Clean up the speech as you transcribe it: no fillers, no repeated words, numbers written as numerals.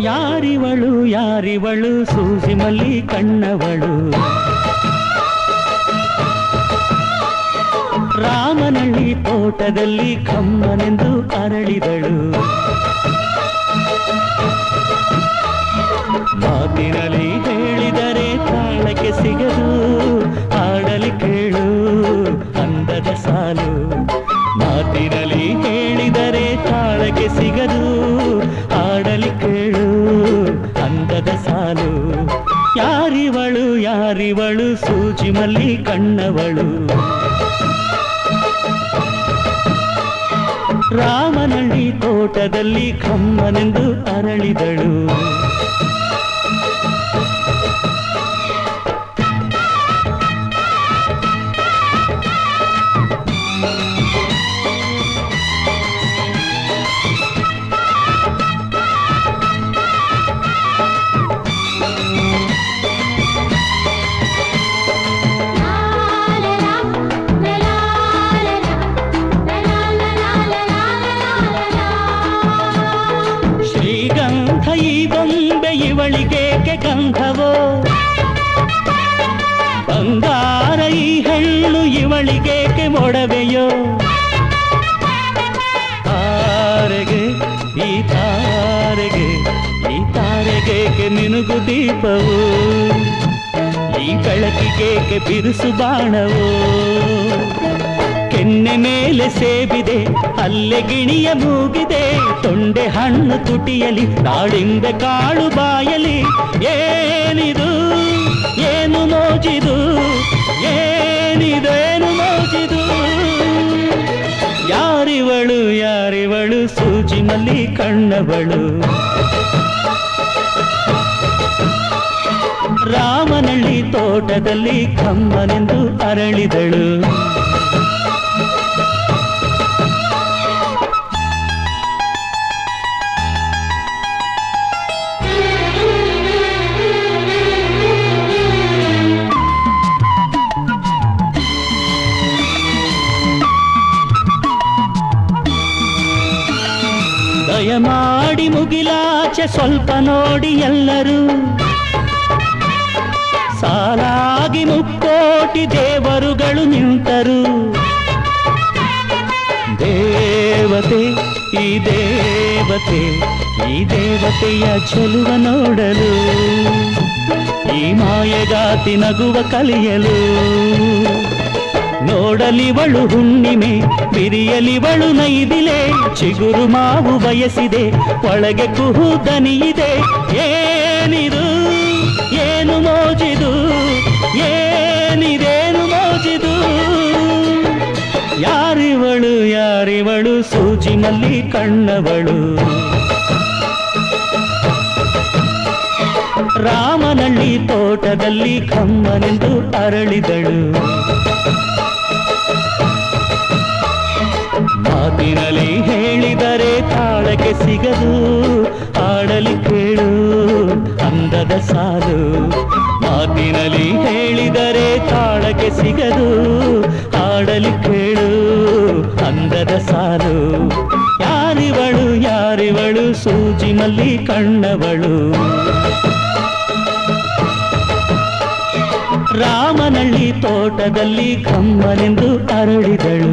ಯಾರಿವಳು ಯಾರಿವಳು ಸೂಜಿ ಮಲ್ಲಿ ಕಣ್ಣವಳು ರಾಮನಳ್ಳಿ ತೋಟದಲ್ಲಿ ಕಮ್ಮನೆಂದು ಅರಳಿದಳು ಮಾತಿನಲ್ಲಿ ಹೇಳಿದರೆ ತಾಳಕ್ಕೆ ಸಿಗದು ಹಾಡಲಿ ಕೇಳು ಅಂದದ ಸಾಲು ಮಾತಿನಲ್ಲಿ ಹೇಳಿದರೆ ತಾಳಕ್ಕೆ ಸಿಗದು ಹಾಡಲಿ ಕೇಳು ಅಂದದ ಸಾಲು ಯಾರಿವಳು ಯಾರಿವಳು ಸೂಜಿ ಮಲ್ಲಿ ಕಣ್ಣವಳು ರಾಮನಳ್ಳಿ ತೋಟದಲ್ಲಿ ಕಮ್ಮನೆಂದು ಅರಳಿದಳು ಇವಳಿಗೇಕೆ ಗಂಧವೋ ಬಂಗಾರ ಈ ಹೆಣ್ಣು ಇವಳಿಗೇಕೆ ಮೊಡವೆಯೋ ತಾರೆಗೆ ಈ ತಾರೆಗೇಕೆ ನಿನಗು ದೀಪವು ಈ ಬೆಳಕಿಗೇಕೆ ಬಿರುಸು ಬಾಣವೋ ಕೆನ್ನೆ ಮೇಲೆ ಸೇಬಿದೆ ಅಲ್ಲೆ ಗಿಣಿಯ ಮೂಗಿದೆ ತೊಂಡೆ ಹಣ್ಣು ತುಟಿಯಲಿ ದಾಳಿಂಬೆ ಕಾಳು ಬಾಯಲಿ ಏನಿದು ಏನು ಮೋಜಿದು ಏನಿದೇನು ಮೋಜಿದು ಯಾರಿವಳು ಯಾರಿವಳು ಸೂಜಿ ಮಲ್ಲಿ ಕಣ್ಣವಳು ರಾಮನಳ್ಳಿ ತೋಟದಲ್ಲಿ ಕಮ್ಮನೆಂದು ಅರಳಿದಳು ದಯಮಾಡಿ ಮುಗಿಲಾಚೆ ಸ್ವಲ್ಪ ನೋಡಿ ಎಲ್ಲರೂ ಸಾಲಾಗಿ ಮುಕ್ಕೋಟಿ ದೇವರುಗಳು ನಿಂತರು ದೇವತೆ ಈ ದೇವತೆಯ ಚೆಲುವ ನೋಡಲು ಈ ಮಾಯಗಾತಿ ನಗುವ ಕಲಿಯಲು ನೋಡಲಿವಳು ಹುಣ್ಣಿಮೆ ಬಿರಿಯಲಿವಳು ನೈದಿಲೆ ಚಿಗುರು ಮಾವು ಬಯಸಿದೆ ಒಳಗೆ ಕುಹು ದನಿಯಿದೆ ಏನಿದು ಏನು ಮೋಜಿದು ಏನಿದೇನು ಮೋಜಿದು ಯಾರಿವಳು ಯಾರಿವಳು ಸೂಜಿ ಮಲ್ಲಿ ಕಣ್ಣವಳು ರಾಮನಳ್ಳಿ ತೋಟದಲ್ಲಿ ಕಮ್ಮನೆಂದು ಅರಳಿದಳು ಮಾತಿನಲ್ಲಿ ಹೇಳಿದರೆ ತಾಳಕ್ಕೆ ಸಿಗದು ಆಡಲಿ ಕೇಳು ಅಂದದ ಸಾಲು ಮಾತಿನಲ್ಲಿ ಹೇಳಿದರೆ ತಾಳಕ್ಕೆ ಸಿಗದು ಆಡಲಿ ಕೇಳು ಅಂದದ ಸಾಲು ಯಾರಿವಳು ಯಾರಿವಳು ಸೂಜಿ ಮಲ್ಲಿ ಕಣ್ಣವಳು ರಾಮನಳ್ಳಿ ತೋಟದಲ್ಲಿ ಕಮ್ಮನೆಂದು ಅರಳಿದಳು